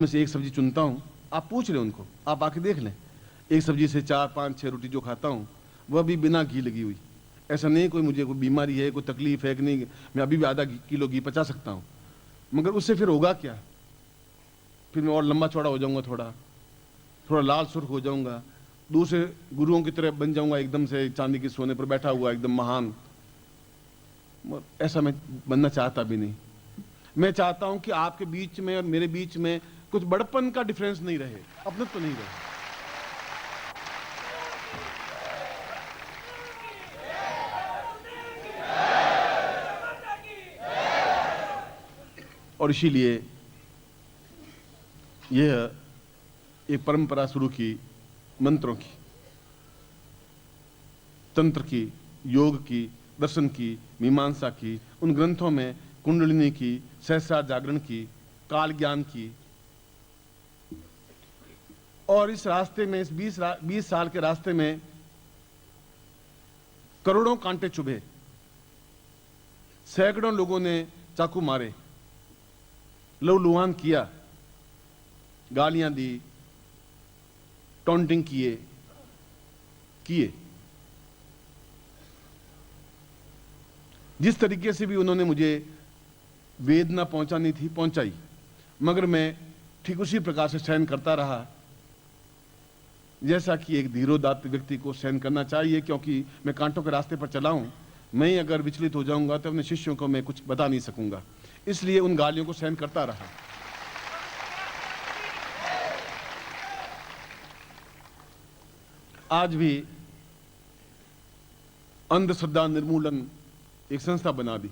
में से एक सब्जी चुनता हूँ, आप पूछ रहे उनको, आप आके देख लें, एक सब्जी से 4, 5, 6 रोटी जो खाता हूँ वह भी बिना घी लगी हुई। ऐसा नहीं कोई मुझे कोई बीमारी है, कोई तकलीफ है कि नहीं, मैं अभी भी आधा किलो घी पचा सकता हूँ। मगर उससे फिर होगा क्या? फिर मैं और लंबा चौड़ा हो जाऊँगा, थोड़ा लाल सुर्ख हो जाऊँगा, दूसरे गुरुओं की तरह बन जाऊँगा, एकदम से चांदी के सोने पर बैठा हुआ एकदम महान। ऐसा मैं बनना चाहता भी नहीं। मैं चाहता हूं कि आपके बीच में और मेरे बीच में कुछ बड़पन का डिफरेंस नहीं रहे, अपनत्व तो नहीं रहे। और इसीलिए यह एक परंपरा शुरू की, मंत्रों की, तंत्र की, योग की, दर्शन की, मीमांसा की, उन ग्रंथों में कुंडलिनी की, सहस्रार जागरण की, काल ज्ञान की। और इस रास्ते में, इस 20 साल के रास्ते में करोड़ों कांटे चुभे, सैकड़ों लोगों ने चाकू मारे, लहूलुहान किया, गालियां दी, टॉन्टिंग किए। जिस तरीके से भी उन्होंने मुझे वेदना पहुंचानी थी पहुंचाई, मगर मैं ठीक उसी प्रकार से सहन करता रहा जैसा कि एक धीरोदात्त व्यक्ति को सहन करना चाहिए, क्योंकि मैं कांटों के रास्ते पर चला हूं। मैं अगर विचलित हो जाऊंगा तो अपने शिष्यों को मैं कुछ बता नहीं सकूंगा, इसलिए उन गालियों को सहन करता रहा। आज भी अंधश्रद्धा निर्मूलन एक संस्था बना दी।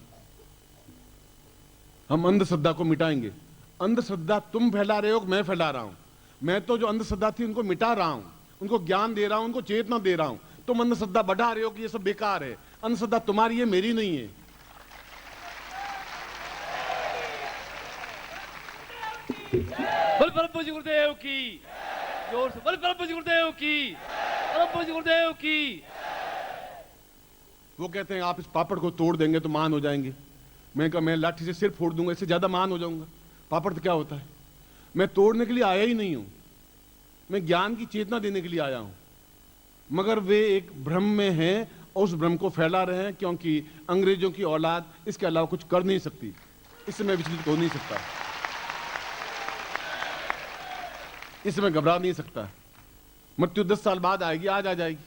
हम अंधश्रद्धा को मिटाएंगे। अंधश्रद्धा तुम फैला रहे हो, मैं फैला रहा हूं। मैं तो जो अंधश्रद्धा थी उनको मिटा रहा हूं, उनको ज्ञान दे रहा हूं, उनको चेतना दे रहा हूं। तुम अंधश्रद्धा बढ़ा रहे हो कि ये सब बेकार है। अंधश्रद्धा तुम्हारी है, मेरी नहीं है। बल परम पूज्य गुरुदेव की, जोर से बल परम पूज्य गुरुदेव की, परम पूज्य गुरुदेव की। वो कहते हैं आप इस पापड़ को तोड़ देंगे तो महान हो जाएंगे। मैं कहा मैं लाठी से सिर फोड़ दूंगा, इससे ज्यादा महान हो जाऊंगा। पापड़ तो क्या होता है? मैं तोड़ने के लिए आया ही नहीं हूं, मैं ज्ञान की चेतना देने के लिए आया हूं। मगर वे एक भ्रम में हैं और उस भ्रम को फैला रहे हैं, क्योंकि अंग्रेजों की औलाद इसके अलावा कुछ कर नहीं सकती। इससे मैं विचलित हो नहीं सकता, इससे मैं घबरा नहीं सकता। मृत्यु 10 साल बाद आएगी, आज आ जाएगी,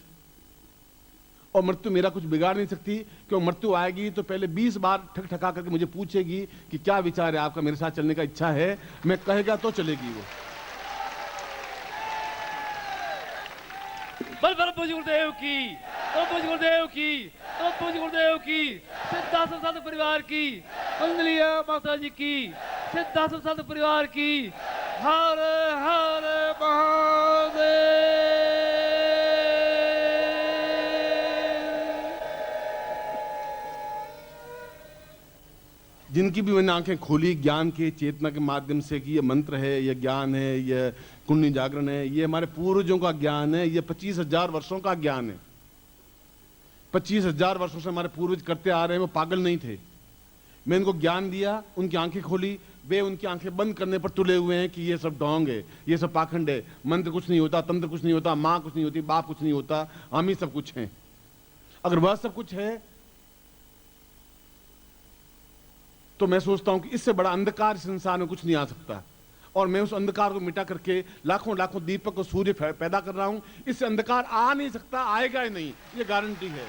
और मृत्यु मेरा कुछ बिगाड़ नहीं सकती। क्यों? मृत्यु आएगी तो पहले 20 बार ठकठका करके मुझे पूछेगी कि क्या विचार है आपका, मेरे साथ चलने का इच्छा है। मैं कहेगा तो चलेगी वो। बल परम पूज्य गुरुदेव की, परम पूज्य गुरुदेव की, परम पूज्य गुरुदेव की, सिद्धाश्रम साधु परिवार की, मंगलीय माता जी की, सिद्धाश्रम साधु परिवार की। हर हर महादेव। जिनकी भी मैंने आंखें खोली ज्ञान के, चेतना के माध्यम से कि ये मंत्र है, ये ज्ञान है, ये कुंडली जागरण है, ये हमारे पूर्वजों का ज्ञान है, ये 25,000 वर्षों का ज्ञान है। 25,000 वर्षों से हमारे पूर्वज करते आ रहे हैं, वो पागल नहीं थे। मैं इनको ज्ञान दिया, उनकी आंखें खोली, वे उनकी आंखें बंद करने पर तुले हुए हैं कि ये सब ढोंग है, ये सब पाखंड है, मंत्र कुछ नहीं होता, तंत्र कुछ नहीं होता, माँ कुछ नहीं होती, बाप कुछ नहीं होता, हम ही सब कुछ हैं। अगर वह सब कुछ है तो मैं सोचता हूं कि इससे बड़ा अंधकार इस संसार में कुछ नहीं आ सकता, और मैं उस अंधकार को मिटा करके लाखों लाखों दीपक और सूर्य पैदा कर रहा हूं। इससे अंधकार आ नहीं सकता, आएगा ही नहीं, ये गारंटी है।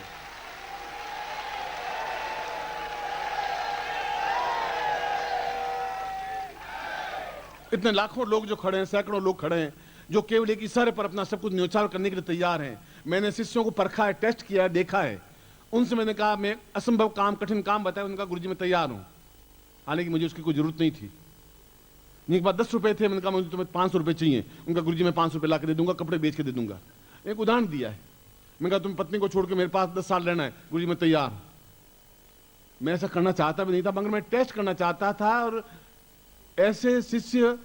इतने लाखों लोग जो खड़े हैं, सैकड़ों लोग खड़े हैं, जो केवल एक इशारे पर अपना सब कुछ न्यौछावर करने के लिए तैयार हैं। मैंने शिष्यों को परखा है, टेस्ट किया है, देखा है। उनसे मैंने कहा मैं असंभव काम, कठिन काम बताया, उनका गुरुजी मैं तैयार हूं। हालांकि मुझे उसकी कोई जरूरत नहीं थी। एक बार 10 रुपए थे, मैंने कहा मुझे तुम्हें 500 रुपए चाहिए। उनका गुरुजी मैं 500 रुपए ला के दे दूंगा, कपड़े बेच के दे दूंगा। एक उदाहरण दिया है। मैंने कहा तुम पत्नी को छोड़ के मेरे पास 10 साल रहना है, गुरुजी मैं तैयार हूं। मैं ऐसा करना चाहता भी नहीं था, मगर मैं टेस्ट करना चाहता था। और ऐसे शिष्य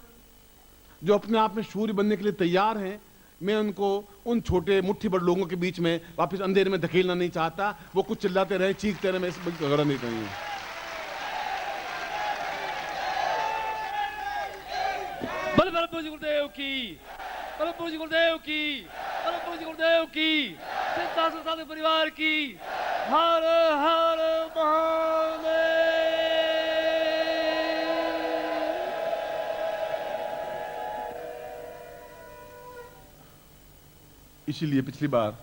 जो अपने आप में सूर्य बनने के लिए तैयार हैं, मैं उनको उन छोटे मुट्ठी भर लोगों के बीच में वापस अंधेरे में धकेलना नहीं चाहता। वो कुछ चिल्लाते रहे, चीखते रहे, मैं इस झगड़ा नहीं करूंगा। बल पूज्य गुरुदेव की, परम पूज्य गुरुदेव की, परम पूज्य गुरुदेव की, सिद्धाश्रम साधु परिवार की। हर हर महादेव। इसीलिए पिछली बार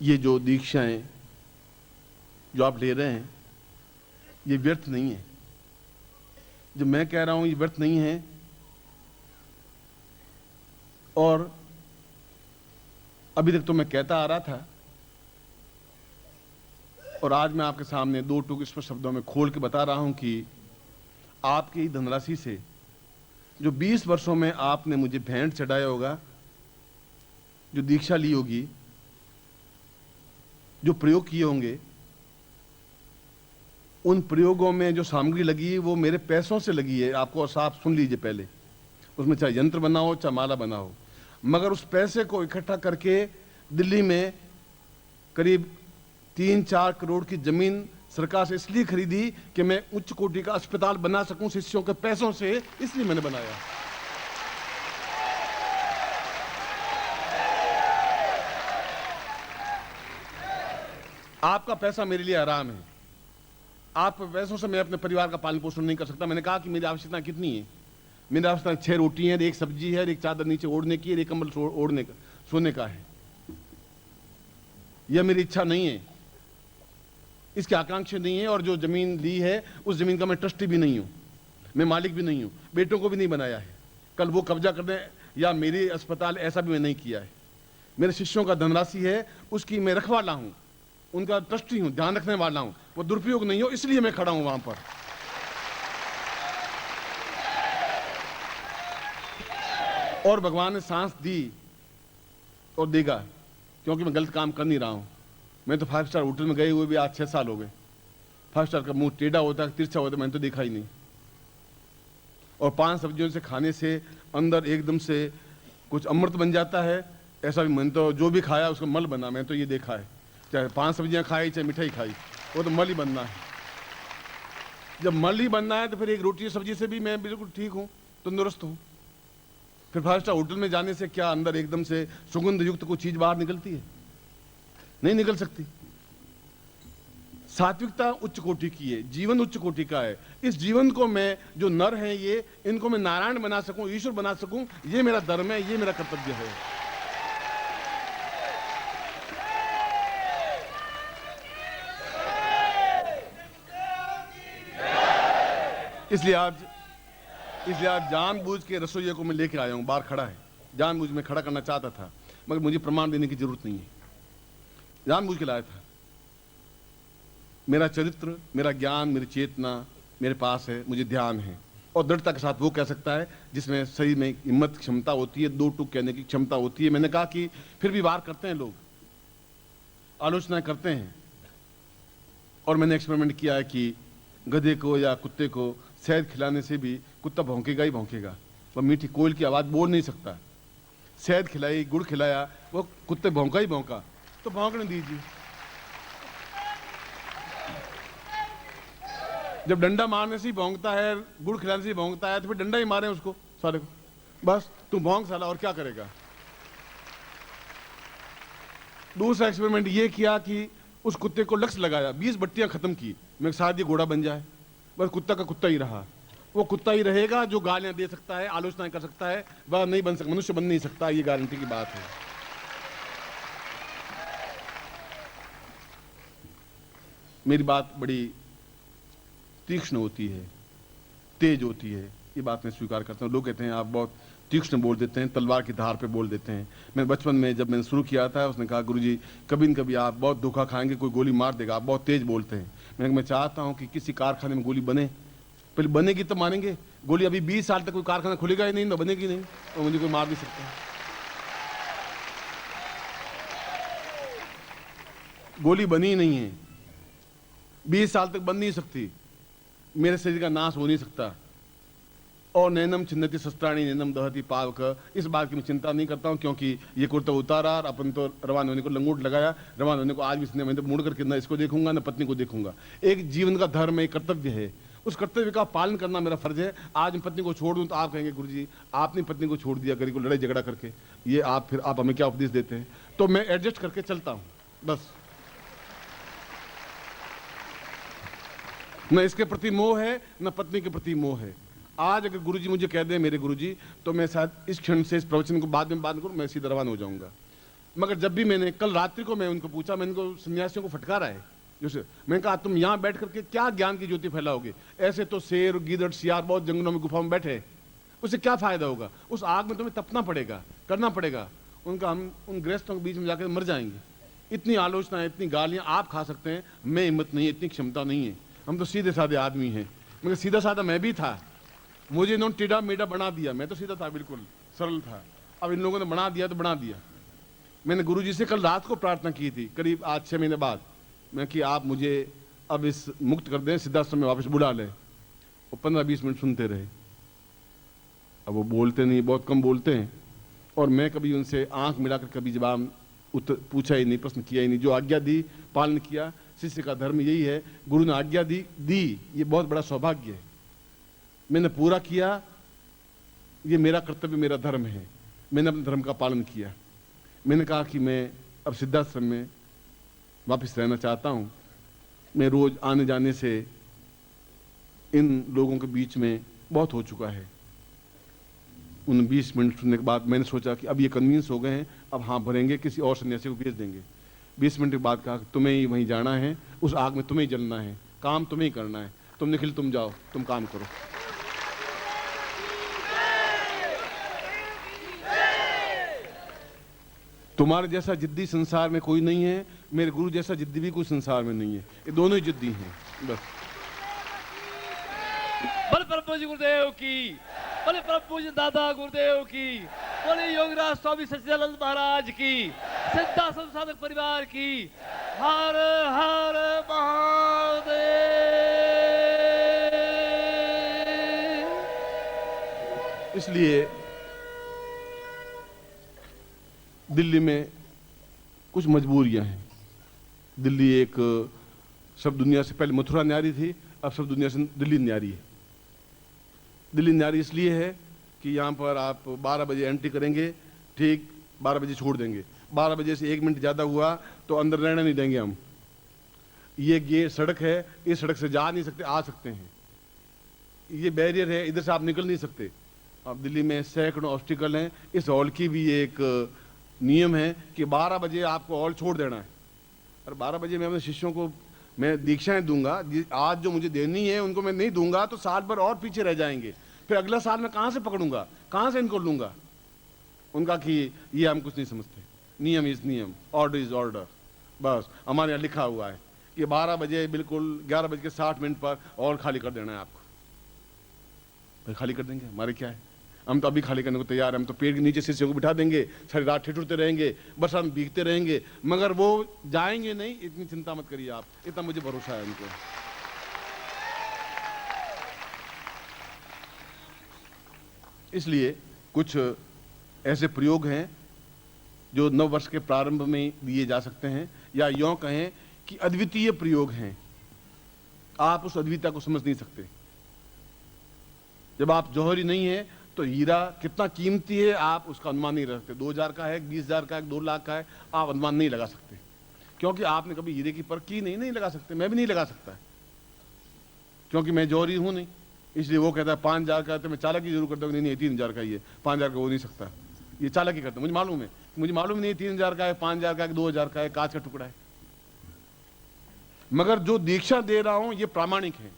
ये जो दीक्षाएं जो आप ले रहे हैं ये व्यर्थ नहीं है। जो मैं कह रहा हूं ये व्यर्थ नहीं है। और अभी तक तो मैं कहता आ रहा था और आज मैं आपके सामने दो टूक स्पष्ट शब्दों में खोल के बता रहा हूं कि आपकी धनराशि से जो 20 वर्षों में आपने मुझे भेंट चढ़ाया होगा, जो दीक्षा ली होगी, जो प्रयोग किए होंगे, उन प्रयोगों में जो सामग्री लगी है वो मेरे पैसों से लगी है। आपको साफ सुन लीजिए पहले, उसमें चाहे यंत्र बना हो चाहे माला बना हो, मगर उस पैसे को इकट्ठा करके दिल्ली में करीब 3-4 करोड़ की जमीन सरकार से इसलिए खरीदी कि मैं उच्च कोटि का अस्पताल बना सकूं शिष्यों के पैसों से, इसलिए मैंने बनाया। आपका पैसा मेरे लिए आराम है। आपके पैसों से मैं अपने परिवार का पालन पोषण नहीं कर सकता। मैंने कहा कि मेरी आवश्यकता कितनी है। मेरी आवश्यकता 6 रोटी है, एक सब्जी है, एक चादर नीचे ओढ़ने की है, एक कंबल ओढ़ने का सोने का है। यह मेरी इच्छा नहीं है, इसकी आकांक्षा नहीं है। और जो जमीन ली है उस जमीन का मैं ट्रस्टी भी नहीं हूं, मैं मालिक भी नहीं हूं, बेटों को भी नहीं बनाया है कल वो कब्जा कर दें या मेरी अस्पताल, ऐसा भी मैं नहीं किया है। मेरे शिष्यों का धनराशि है, उसकी मैं रखवाला हूं, उनका ट्रस्टी हूं, ध्यान रखने वाला हूं, वो दुरुपयोग नहीं हो, इसलिए मैं खड़ा हूं वहां पर। और भगवान ने सांस दी और देगा, क्योंकि मैं गलत काम कर नहीं रहा हूं। मैं तो 5 स्टार होटल में गए हुए भी आज 6 साल हो गए। 5 स्टार का मुंह टेढ़ा होता है, तिरछा होता है, मैंने तो देखा ही नहीं। और 5 सब्जियों से खाने से अंदर एकदम से कुछ अमृत बन जाता है, ऐसा भी मैंने तो जो भी खाया उसका मल बना, मैंने तो ये देखा है। चाहे 5 सब्जियां खाई चाहे मिठाई खाई, वो तो मल ही बनना है। जब मल ही बनना है तो फिर एक रोटी सब्जी से भी मैं बिल्कुल ठीक हूं, तंदुरुस्त हूं। फिर 5 स्टार होटल में जाने से क्या अंदर एकदम से सुगंध युक्त कोई चीज बाहर निकलती है? नहीं निकल सकती। सात्विकता उच्च कोटि की है, जीवन उच्च कोटि का है। इस जीवन को मैं, जो नर हैं ये, इनको मैं नारायण बना सकूं, ईश्वर बना सकूं, ये मेरा धर्म है, ये मेरा कर्तव्य है। इसलिए आज जानबूझ के रसोइये को मैं लेके आया हूं, बाहर खड़ा है, जानबूझ में खड़ा करना चाहता था, मगर मुझे प्रमाण देने की जरूरत नहीं है, जानबूझ के लाया था। मेरा चरित्र, मेरा ज्ञान, मेरी चेतना मेरे पास है, मुझे ध्यान है। और दृढ़ता के साथ वो कह सकता है जिसमें शरीर में हिम्मत, क्षमता होती है, 2 टूक कहने की क्षमता होती है। मैंने कहा कि फिर भी वार करते हैं लोग, आलोचना करते हैं। और मैंने एक्सपेरिमेंट किया है कि गधे को या कुत्ते को शहद खिलाने से भी कुत्ता भौंकेगा ही भौंकेगा। वह मीठी कोयल की आवाज बोल नहीं सकता। शहद खिलाई, गुड़ खिलाया, वो कुत्ते भौंका ही भौंका, तो भौंकने दीजिए। जब डंडा मारने से ही भौंकता है, गुड़ खिलाने से ही भौंकता है, तो फिर डंडा ही मारे उसको सारे को, बस तू भौंक साला, और क्या करेगा। दूसरा एक्सपेरिमेंट ये किया कि उस कुत्ते को लक्ष्य लगाया, 20 बट्टियां खत्म की, मैं शायद ये घोड़ा बन जाए। बस कुत्ता का कुत्ता ही रहा, वो कुत्ता ही रहेगा जो गालियां दे सकता है, आलोचनाएं कर सकता है, वह नहीं बन सकता, मनुष्य बन नहीं सकता, ये गारंटी की बात है। मेरी बात बड़ी तीक्ष्ण होती है, तेज होती है, ये बात मैं स्वीकार करता हूँ। लोग कहते हैं आप बहुत तीक्ष्ण बोल देते हैं, तलवार की धार पे बोल देते हैं। मैं बचपन में जब मैंने शुरू किया था, उसने कहा गुरुजी कभी न कभी आप बहुत धोखा खाएंगे, कोई गोली मार देगा, आप बहुत तेज बोलते हैं। मैं चाहता हूँ कि किसी कारखाने में गोली बने, पहले बनेगी तो मानेंगे। गोली अभी 20 साल तक कोई कारखाना खुलेगा ही नहीं, तो बनेगी नहीं, तो मुझे कोई मार नहीं सकता। गोली बनी ही नहीं है, 20 साल तक बन नहीं सकती, मेरे शरीर का नाश हो नहीं सकता। और नैनम छिन्नति शस्त्राणी नैनम दहती पावक, इस बात की मैं चिंता नहीं करता हूँ, क्योंकि ये कुर्ता उतारा और अपन तो रवाना होने को लंगोट लगाया, रवाना होने को आज भी इसने, मैं तो मुड़ करके ना इसको देखूंगा ना पत्नी को देखूंगा। एक जीवन का धर्म है, कर्तव्य है, उस कर्तव्य का पालन करना मेरा फर्ज है। आज मैं पत्नी को छोड़ दूं तो आप कहेंगे गुरुजी आपने पत्नी को छोड़ दिया, करी को लड़ाई झगड़ा करके, ये आप फिर आप हमें क्या उपदेश देते हैं? तो मैं एडजस्ट करके चलता हूं बस। न इसके प्रति मोह है न पत्नी के प्रति मोह है। आज अगर गुरुजी मुझे कह दें मेरे गुरुजी, तो मैं शायद इस क्षण से इस प्रवचन को बाद में करूं, मैं सीधा रवाना हो जाऊंगा। मगर जब भी मैंने कल रात्रि को मैं उनको पूछा, मैंने उनको सन्यासियों को फटकारा है जैसे, मैंने कहा तुम यहाँ बैठ करके क्या ज्ञान की ज्योति फैलाओगे? ऐसे तो शेर गीदड़ सियार बहुत जंगलों में गुफाओं में बैठे हैं, उससे क्या फायदा होगा? उस आग में तुम्हें तपना पड़ेगा, करना पड़ेगा। उनका हम उन गृहस्थों के बीच में जाकर मर जाएंगे। इतनी आलोचना इतनी गालियां आप खा सकते हैं, मैं हिम्मत नहीं है, इतनी क्षमता नहीं है। हम तो सीधे साधे आदमी हैं। मगर सीधा साधा मैं भी था, मुझे इन्होंने टेढ़ा मेढ़ा बना दिया। मैं तो सीधा था, बिल्कुल सरल था। अब इन लोगों ने बना दिया तो बना दिया। मैंने गुरुजी से कल रात को प्रार्थना की थी, करीब आज 6 महीने बाद, मैं कि आप मुझे अब इस मुक्त कर दें, सिद्धाश्रम में वापस बुला लें। वो 15-20 मिनट सुनते रहे। अब वो बोलते नहीं, बहुत कम बोलते हैं, और मैं कभी उनसे आंख मिलाकर कभी जवाब पूछा ही नहीं, प्रश्न किया ही नहीं। जो आज्ञा दी पालन किया। शिष्य का धर्म यही है, गुरु ने आज्ञा दी, ये बहुत बड़ा सौभाग्य है। मैंने पूरा किया, ये मेरा कर्तव्य, मेरा धर्म है। मैंने अपने धर्म का पालन किया। मैंने कहा कि मैं अब सिद्धाश्रम में वापस रहना चाहता हूँ। मैं रोज आने जाने से इन लोगों के बीच में बहुत हो चुका है। उन 20 मिनट सुनने के बाद मैंने सोचा कि अब ये कन्विंस हो गए हैं, अब हाँ भरेंगे, किसी और सन्यासी को भेज देंगे। 20 मिनट के बाद कहा तुम्हें ही वहीं जाना है, उस आग में तुम्हें ही जलना है, काम तुम्हें ही करना है। तुम निखिल तुम जाओ, तुम काम करो। तुम्हारे जैसा जिद्दी संसार में कोई नहीं है, मेरे गुरु जैसा जिद्दी भी कोई संसार में नहीं है। ये दोनों ही जिद्दी हैं बस। बल परम पूज्य गुरुदेव की, बल परम पूज्य दादा गुरुदेव की, बोले योगीराज स्वामी सच्चिदानंद महाराज की, सिद्धाश्रम साधक परिवार की। हर हर महादेव। इसलिए दिल्ली में कुछ मजबूरियां हैं। दिल्ली एक सब दुनिया से, पहले मथुरा न्यारी थी, अब सब दुनिया से दिल्ली न्यारी है। दिल्ली न्यारी इसलिए है कि यहाँ पर आप 12 बजे एंट्री करेंगे, ठीक 12 बजे छोड़ देंगे। 12 बजे से 1 मिनट ज़्यादा हुआ तो अंदर रहने नहीं देंगे हम। ये सड़क है, इस सड़क से जा नहीं सकते, आ सकते हैं। ये बैरियर है, इधर से आप निकल नहीं सकते। अब दिल्ली में सैकड़ों ऑब्स्टिकल हैं। इस हॉल की भी एक नियम है कि 12 बजे आपको हॉल छोड़ देना है। और 12 बजे मैं अपने शिष्यों को मैं दीक्षाएं दूंगा, आज जो मुझे देनी है उनको मैं नहीं दूंगा तो साल भर और पीछे रह जाएंगे। फिर अगला साल मैं कहाँ से पकड़ूंगा, कहाँ से इनको लूंगा? उनका कि ये हम कुछ नहीं समझते, नियम इज नियम, ऑर्डर इज ऑर्डर। बस हमारे यहाँ लिखा हुआ है कि 12 बजे बिल्कुल 11:60 पर और खाली कर देना है आपको। भाई खाली कर देंगे, हमारे क्या है, हम तो अभी खाली करने को तैयार हैं। हम तो पेड़ के नीचे शिष्यों को बिठा देंगे, सारी रात ठिठुरते रहेंगे, बस हम भीगते रहेंगे, मगर वो जाएंगे नहीं, इतनी चिंता मत करिए आप, इतना मुझे भरोसा है उनको। इसलिए कुछ ऐसे प्रयोग हैं जो नव वर्ष के प्रारंभ में दिए जा सकते हैं, या यूं कहें कि अद्वितीय प्रयोग हैं। आप उस अद्वितीयता को समझ नहीं सकते। जब आप जौहरी नहीं है तो हीरा कितना कीमती है आप उसका अनुमान नहीं रखते। 2000 का है, 20,000 का है, 2 लाख का है, आप अनुमान नहीं लगा सकते, क्योंकि आपने कभी हीरे की परख की नहीं लगा सकते। मैं भी नहीं लगा सकता, क्योंकि मैं जौहरी हूं नहीं। इसलिए वो कहता है 5,000 का, तो मैं चालाकी जरूर करता हूँ, नहीं 3,000 का ही है, 5,000 का हो नहीं सकता। ये चालाकी करता मुझे मालूम है, मुझे मालूम नहीं 3,000 का है, 5,000 का है, 2,000 का है, कांच का टुकड़ा है। मगर जो दीक्षा दे रहा हूं ये प्रामाणिक है,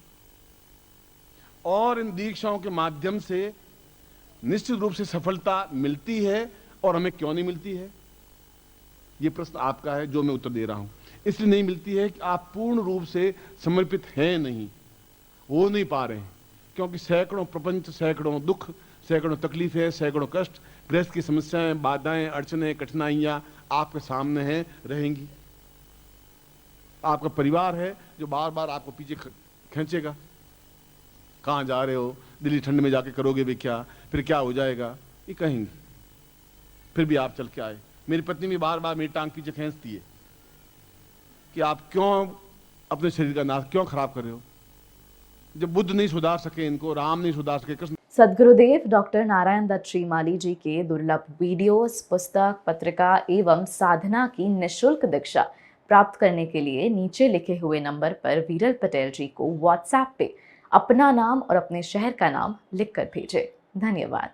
और इन दीक्षाओं के माध्यम से निश्चित रूप से सफलता मिलती है। और हमें क्यों नहीं मिलती है, ये प्रश्न आपका है, जो मैं उत्तर दे रहा हूं। इसलिए नहीं मिलती है कि आप पूर्ण रूप से समर्पित हैं, नहीं हो नहीं पा रहे हैं, क्योंकि सैकड़ों प्रपंच, सैकड़ों दुख, सैकड़ों तकलीफें, सैकड़ों कष्ट, गृहस्थ की समस्याएं, बाधाएं, अड़चनें, कठिनाइयां आपके सामने हैं, रहेंगी। आपका परिवार है जो बार बार आपको पीछे खींचेगा, कहाँ जा रहे हो, दिल्ली ठंड में जाके करोगे भी क्या, फिर क्या हो जाएगा, ये कहेंगे। फिर भी आप चल के आए। मेरी पत्नी भी बार बार मेरी टांग पीछे खींचती है कि आप क्यों अपने शरीर का नाश क्यों खराब कर रहे हो। जब बुद्ध नहीं सुधार सके इनको, राम नहीं सुधार सके, कृष्ण। सद्गुरुदेव डॉक्टर नारायण दत्त श्रीमाली जी के दुर्लभ वीडियोस, पुस्तक, पत्रिका एवं साधना की निशुल्क दीक्षा प्राप्त करने के लिए नीचे लिखे हुए नंबर पर वीरल पटेल जी को व्हाट्सएप पे अपना नाम और अपने शहर का नाम लिखकर भेजें। धन्यवाद।